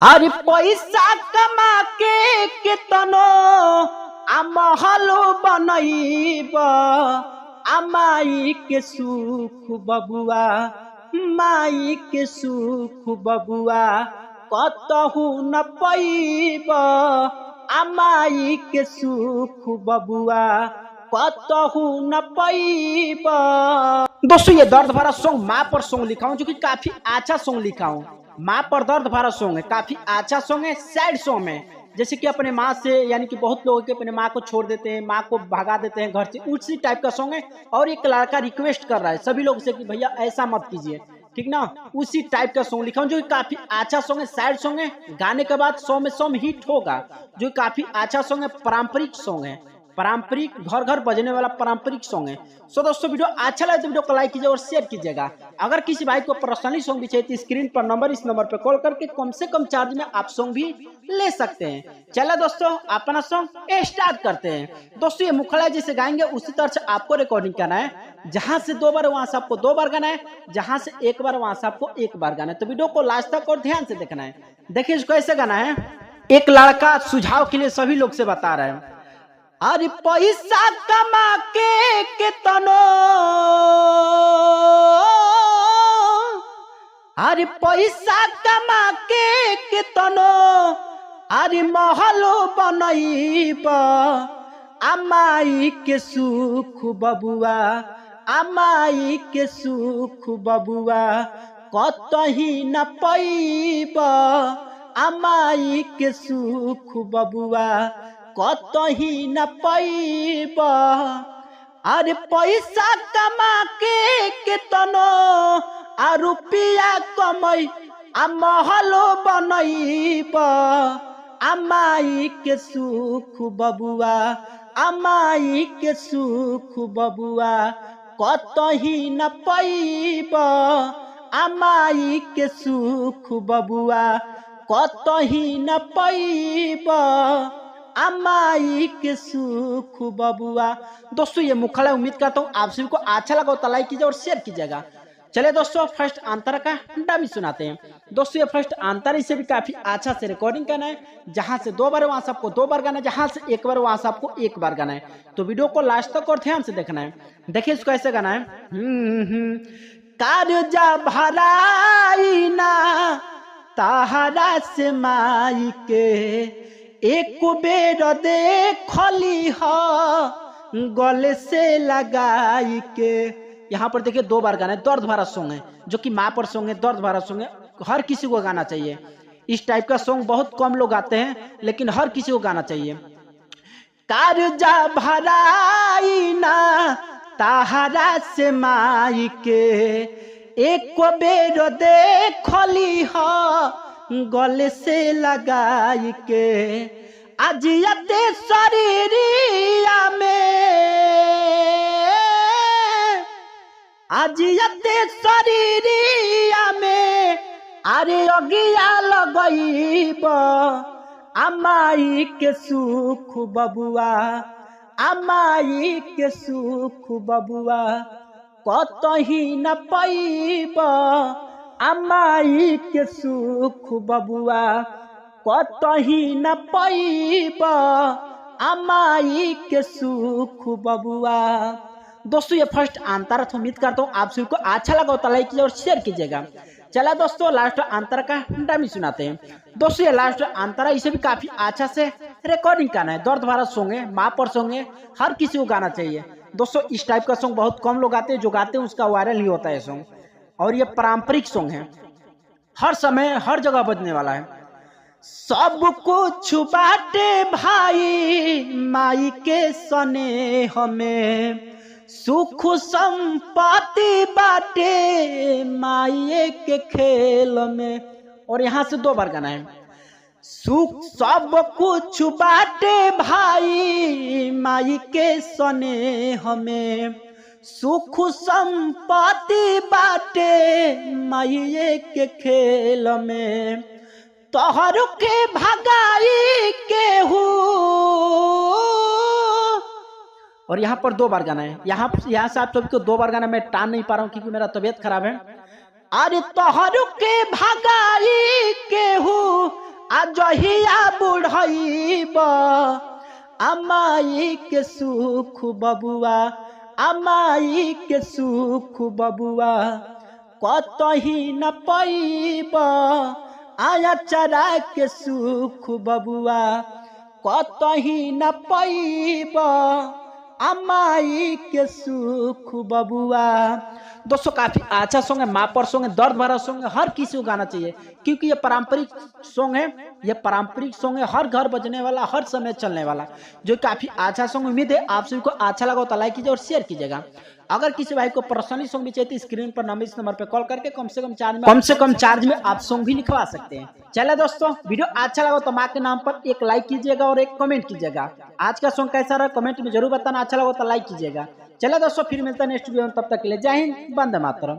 अरे पैसा कमा के केतनो महलो बनैब माई के सुख बबुआ, माई के सुख बबुआ कतहु न पैब माई के सुख बबुआ कतहु न पैब। दोस्तों ये दर्द भरा सॉन्ग माँ पर सॉन्ग लिखा हूँ जो कि काफी अच्छा सॉन्ग लिखा हूँ। माँ पर दर्द भरा सॉन्ग है, काफी अच्छा सॉन्ग है, सैड सॉन्ग है। जैसे कि अपने माँ से यानी कि बहुत लोग के अपने माँ को छोड़ देते हैं, माँ को भगा देते हैं घर से, उसी टाइप का सॉन्ग है। और एक लड़का रिक्वेस्ट कर रहा है सभी लोग से कि भैया ऐसा मत कीजिए, ठीक ना। उसी टाइप का सॉन्ग लिखा हूँ जो काफी अच्छा सॉन्ग है, सैड सॉन्ग है। गाने के बाद 100 में 100 हिट होगा, जो काफी अच्छा सॉन्ग है, पारंपरिक सॉन्ग है, पारंपरिक घर घर बजने वाला पारंपरिक सॉन्ग है। सो दोस्तों वीडियो अच्छा लगे तो वीडियो को लाइक कीजिए और शेयर कीजिएगा। अगर किसी भाई को पर्सनली सॉन्ग भी चाहिए तो स्क्रीन पर नंबर, इस नंबर पर कॉल करके कम से कम चार्ज में आप सॉन्ग भी ले सकते हैं। चलो दोस्तों अपना सॉन्ग स्टार्ट करते हैं। दोस्तों ये मुखड़ा जैसे गाएंगे उसी तरह से आपको रिकॉर्डिंग करना है। जहां से 2 बार वहां से आपको 2 बार गाना है, जहां से 1 बार वहां से आपको 1 बार गाना है। तो वीडियो को लास्ट तक और ध्यान से देखना है। देखिए इसको ऐसे गाना है। एक लड़का सुझाव के लिए सभी लोग से बता रहा है, अरे पैसा कमा के केतनो, अरे पैसा कमा के केतनो, अरे महलो बनैब माई के सुख बबुआ, माई के सुख बबुआ कतही न पैब माई के सुख बबुआ कतही न पैब। अरे पैसा कमा के केतनो रुपया कमई महलो बनैब माई के सुख बबुआ, माई के सुख बबुआ कतही न पैब माई के सुख बबुआ कतही न पैब माई के सुख बबुआ। दोस्तों ये मुखड़ा उम्मीद करता हूँ आप सभी को अच्छा लगा तो लाइक कीजिए और शेयर कीजिएगा। चलिए दोस्तों फर्स्ट अंतर का डमी सुनाते हैं। दोस्तों ये फर्स्ट अंतर इसे भी काफी अच्छा से रिकॉर्डिंग करना है। जहां से 2 बार वहां से आपको 2 बार गाना है, जहां से 1 बार वहां से आपको 1 बार गाना है। तो वीडियो को लास्ट तक और ध्यान से देखना है। देखिए इसको ऐसे गाना है। कर्जा भराई ना ताहरा से माई के, एक बेर देखली गले से लगाई के। यहाँ पर देखिए 2 बार गाना है, दर्द भरा सॉन्ग है जो कि माँ पर सॉन्ग है, दर्द भरा सॉन्ग है। हर किसी को गाना चाहिए। इस टाइप का सॉन्ग बहुत कम लोग गाते हैं लेकिन हर किसी को गाना चाहिए। कर्जा भराई ना ताहरा से माई के, एक बेर देखली गले से लगाई के। अजियते शरीरिया में, अजियते शरीरिया में अरे अगिया लगैब माई के सुख बबुआ, माई के सुख बबुआ कतही न पैब माई के सुख बबुआ कतही न पैब माई के सुख बबुआ। दोस्तों ये फर्स्ट अंतर उम्मीद करता हूँ आप सभी को अच्छा लगा तो लाइक कीजिए और शेयर कीजिएगा। चला दोस्तों लास्ट अंतर का डमी सुनाते हैं। दोस्तों ये लास्ट अंतर इसे भी काफी अच्छा से रिकॉर्डिंग करना है। दर्द भरा सॉन्ग है, माँ पर सॉन्ग है, हर किसी को गाना चाहिए। दोस्तों इस टाइप का सॉन्ग बहुत कम लोग गाते हैं, जो गाते हैं उसका वायरल ही होता है सॉन्ग। और ये पारंपरिक सॉन्ग है, हर समय हर जगह बजने वाला है। सब कुछ बाटे भाई माई के स्नेह में, सुख संपत्ति बाटे माई के खेल में। और यहाँ से 2 बार गाना है। सुख सब कुछ बाटे भाई माई के स्नेह में, सुख संपत्ति बाटे माई के खेल में। तोहर के भगाई केहू, और यहाँ पर 2 बार गाना है। यहाँ से आप सभी को 2 बार गाना मैं टान नहीं पा रहा हूँ क्योंकि मेरा तबीयत खराब है। अरे तोहर के भगाई केहू जहिया बुढ़ईब अमाई के सुख बबुआ, अमाई के सुख बबुआ कतही न पैब, आया चरा के सुख बबुआ कतही न पैब, अमाई के सुख बबुआ। दोस्तों काफी अच्छा सॉन्ग है, माँ पर सॉन्ग है, दर्द भरा सॉन्ग है, हर किसी को गाना चाहिए क्योंकि ये पारंपरिक सॉन्ग है, ये पारंपरिक सॉन्ग है, हर घर बजने वाला, हर समय चलने वाला, जो काफी अच्छा सॉन्ग। उम्मीद है आप सभी को अच्छा लगा तो लाइक कीजिए और शेयर कीजिएगा। अगर किसी भाई को पर्सनली सॉन्ग भी चाहिए तो स्क्रीन पर नंबर, इस नंबर पे कॉल करके कम से कम चार्ज में आप सॉन्ग भी लिखवा सकते हैं। चले दोस्तों, वीडियो अच्छा लगा तो माँ के नाम पर एक लाइक कीजिएगा और एक कमेंट कीजिएगा। आज का सॉन्ग कैसा रहा कमेंट में जरूर बताना, अच्छा लगा तो लाइक कीजिएगा। चले दोस्तों, फिर मिलता है नेक्स्ट वीडियो में, तब तक के लिए जय हिंद, वंदे मातरम।